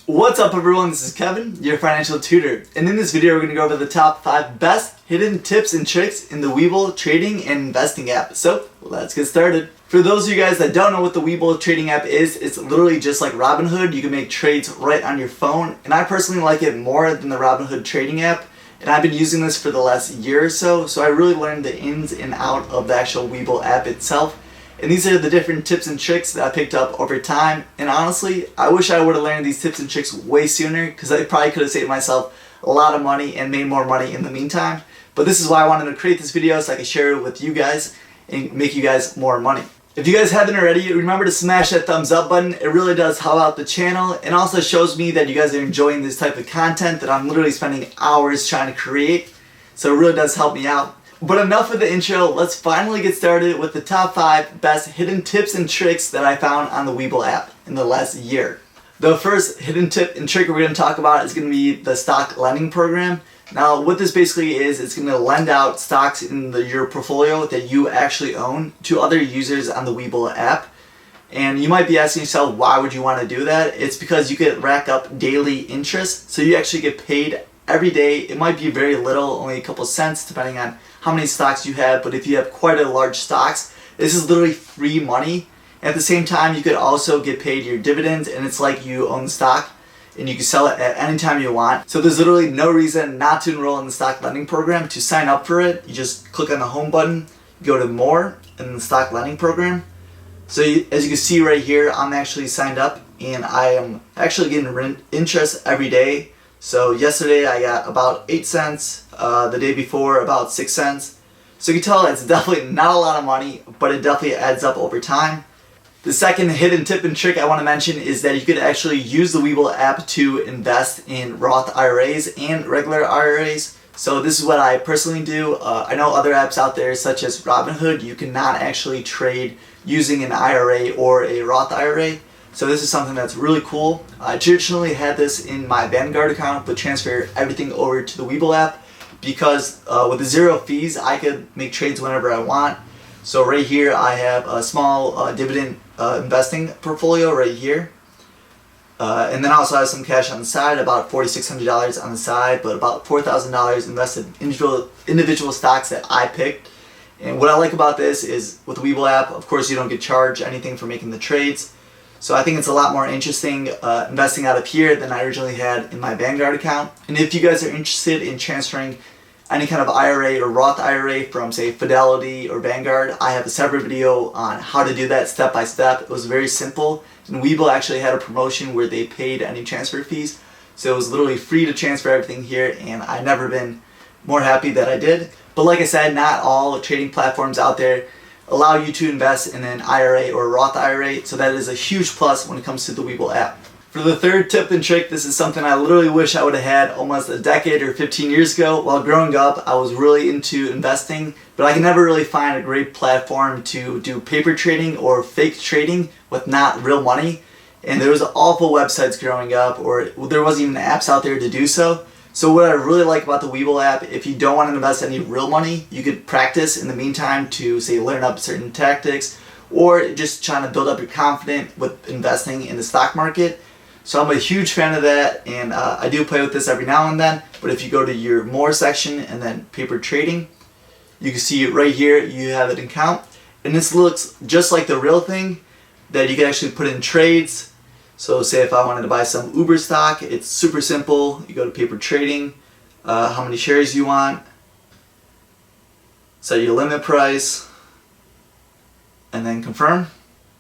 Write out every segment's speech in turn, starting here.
What's up everyone, this is Kevin, your financial tutor, and in this video we're going to go over the top 5 best hidden tips and tricks in the WeBull trading and investing app. So let's get started. For those of you guys that don't know what the WeBull trading app is, it's literally just like Robinhood. You can make trades right on your phone, and I personally like it more than the Robinhood trading app, and I've been using this for the last year or so I really learned the ins and out of the actual WeBull app itself. And these are the different tips and tricks that I picked up over time. And honestly, I wish I would have learned these tips and tricks way sooner, because I probably could have saved myself a lot of money and made more money in the meantime. But this is why I wanted to create this video, so I could share it with you guys and make you guys more money. If you guys haven't already, remember to smash that thumbs up button. It really does help out the channel, and also shows me that you guys are enjoying this type of content that I'm literally spending hours trying to create. So it really does help me out. But enough of the intro, let's finally get started with the top 5 best hidden tips and tricks that I found on the WeBull app in the last year. The first hidden tip and trick we're going to talk about is going to be the stock lending program. Now what this basically is, it's going to lend out stocks in your portfolio that you actually own to other users on the WeBull app. And you might be asking yourself, why would you want to do that? It's because you could rack up daily interest, so you actually get paid every day. It might be very little, only a couple cents depending on how many stocks you have, but if you have quite a large stocks, this is literally free money. At the same time, you could also get paid your dividends, and it's like you own stock and you can sell it at any time you want. So there's literally no reason not to enroll in the stock lending program. To sign up for it, you just click on the home button, go to more, and the stock lending program. So as you can see right here, I'm actually signed up, and I am actually getting interest every day. So yesterday I got about 8 cents, the day before about 6 cents. So you can tell it's definitely not a lot of money, but it definitely adds up over time. The second hidden tip and trick I want to mention is that you could actually use the WeBull app to invest in Roth IRAs and regular IRAs. So this is what I personally do. I know other apps out there such as Robinhood, you cannot actually trade using an IRA or a Roth IRA. So this is something that's really cool. I traditionally had this in my Vanguard account, but transfer everything over to the WeBull app because with the 0 fees, I could make trades whenever I want. So right here, I have a small dividend investing portfolio right here. And then I also have some cash on the side, about $4,600 on the side, but about $4,000 invested in individual stocks that I picked. And what I like about this is with the WeBull app, of course, you don't get charged anything for making the trades. So I think it's a lot more interesting investing out of here than I originally had in my Vanguard account. And if you guys are interested in transferring any kind of IRA or Roth IRA from, say, Fidelity or Vanguard, I have a separate video on how to do that step by step. It was very simple, and WeBull actually had a promotion where they paid any transfer fees. So it was literally free to transfer everything here, and I've never been more happy that I did. But like I said, not all trading platforms out there allow you to invest in an IRA or a Roth IRA, so that is a huge plus when it comes to the WeBull app. For the third tip and trick, this is something I literally wish I would have had almost a decade or 15 years ago. While growing up, I was really into investing, but I could never really find a great platform to do paper trading or fake trading with not real money. And there was awful websites growing up, or there wasn't even apps out there to do so. So what I really like about the WeBull app, if you don't want to invest any real money, you could practice in the meantime to, say, learn up certain tactics, or just trying to build up your confidence with investing in the stock market. So I'm a huge fan of that, and I do play with this every now and then. But if you go to your more section and then paper trading, you can see right here you have an account, and this looks just like the real thing that you can actually put in trades. So say if I wanted to buy some Uber stock, it's super simple. You go to paper trading, how many shares you want, set your limit price, and then confirm.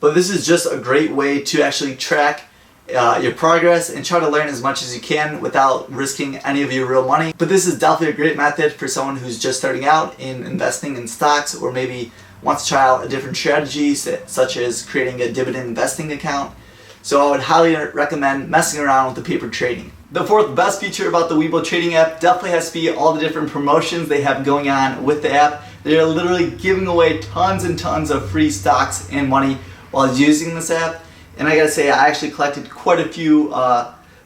But this is just a great way to actually track your progress and try to learn as much as you can without risking any of your real money. But this is definitely a great method for someone who's just starting out in investing in stocks, or maybe wants to try out a different strategy, such as creating a dividend investing account. So I would highly recommend messing around with the paper trading. The fourth best feature about the WeBull trading app definitely has to be all the different promotions they have going on with the app. They're literally giving away tons and tons of free stocks and money while using this app. And I gotta say, I actually collected quite a few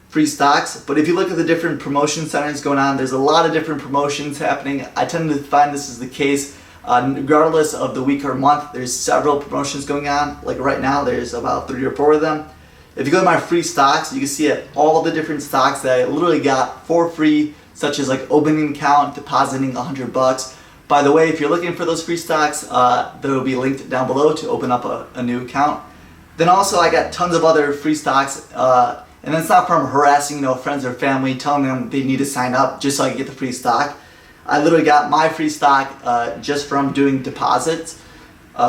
free stocks. But if you look at the different promotion centers going on, there's a lot of different promotions happening. I tend to find this is the case regardless of the week or month. There's several promotions going on. Like right now, there's about 3 or 4 of them. If you go to my free stocks, you can see all the different stocks that I literally got for free, such as like opening an account, depositing $100. By the way, if you're looking for those free stocks, they will be linked down below to open up a new account. Then also I got tons of other free stocks, and it's not from harassing friends or family, telling them they need to sign up just so I can get the free stock. I literally got my free stock just from doing deposits.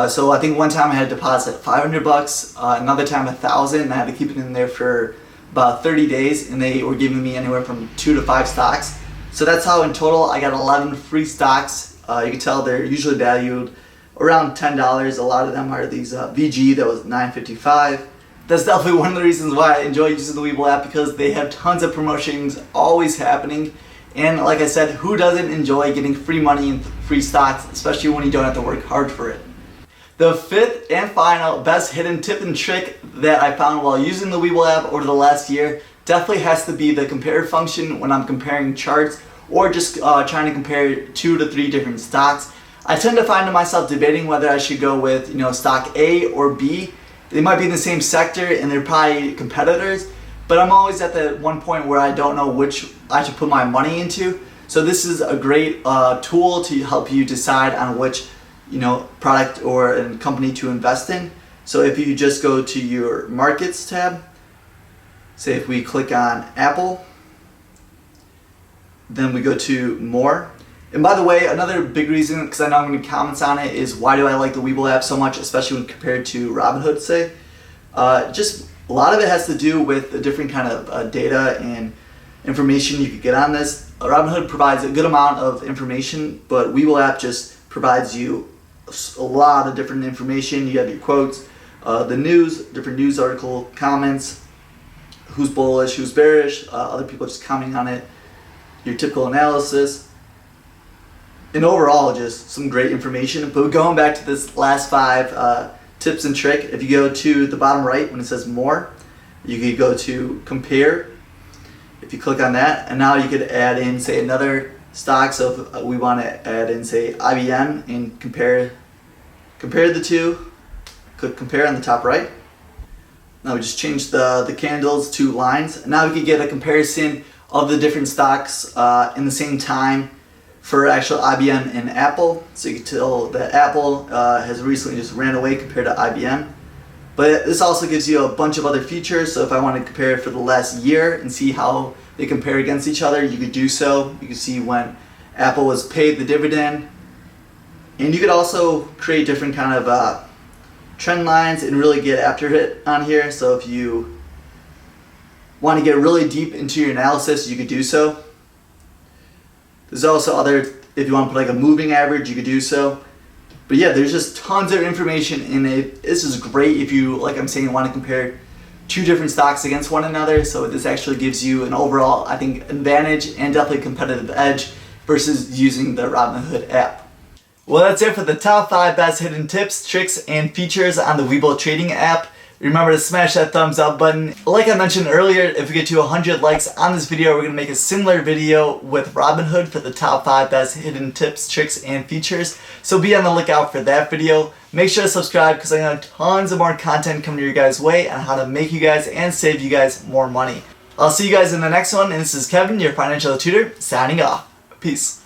So I think one time I had to deposit $500, another time $1,000, and I had to keep it in there for about 30 days, and they were giving me anywhere from 2 to 5 stocks. So that's how in total I got 11 free stocks. You can tell they're usually valued around $10. A lot of them are these VG that was $9.55. That's definitely one of the reasons why I enjoy using the WeBull app, because they have tons of promotions always happening. And like I said, who doesn't enjoy getting free money and free stocks, especially when you don't have to work hard for it? The fifth and final best hidden tip and trick that I found while using the WeBull app over the last year definitely has to be the compare function when I'm comparing charts or just trying to compare 2 to 3 different stocks. I tend to find myself debating whether I should go with stock A or B. They might be in the same sector and they're probably competitors, but I'm always at the one point where I don't know which I should put my money into. So this is a great tool to help you decide on which product or a company to invest in. So if you just go to your markets tab, say if we click on Apple, then we go to more. And by the way, another big reason, because I know I'm going to comments on it, is why do I like the WeBull app so much, especially when compared to Robinhood, say. Just a lot of it has to do with the different kind of data and information you could get on this. Robinhood provides a good amount of information, but WeBull app just provides you a lot of different information. You have your quotes, the news, different news article, comments, who's bullish, who's bearish, other people just commenting on it, your typical analysis, and overall just some great information. But going back to this last 5 tips and trick, if you go to the bottom right when it says more, you could go to compare. If you click on that, and now you could add in, say, another stock. So if we want to add in, say, IBM and compare the two, click compare on the top right. Now we just change the candles to lines. Now we could get a comparison of the different stocks in the same time for actual IBM and Apple. So you can tell that Apple has recently just ran away compared to IBM. But this also gives you a bunch of other features. So if I want to compare for the last year and see how they compare against each other, you could do so. You can see when Apple was paid the dividend. And you could also create different kind of trend lines and really get after it on here. So if you want to get really deep into your analysis, you could do so. There's also other, if you want to put like a moving average, you could do so. But yeah, there's just tons of information in it. This is great if you, like I'm saying, want to compare 2 different stocks against one another. So this actually gives you an overall, I think, advantage and definitely competitive edge versus using the Robinhood app. Well, that's it for the top 5 best hidden tips, tricks, and features on the WeBull trading app. Remember to smash that thumbs up button. Like I mentioned earlier, if we get to 100 likes on this video, we're going to make a similar video with Robinhood for the top 5 best hidden tips, tricks, and features. So be on the lookout for that video. Make sure to subscribe because I got tons of more content coming your guys' way on how to make you guys and save you guys more money. I'll see you guys in the next one, and this is Kevin, your financial tutor, signing off. Peace.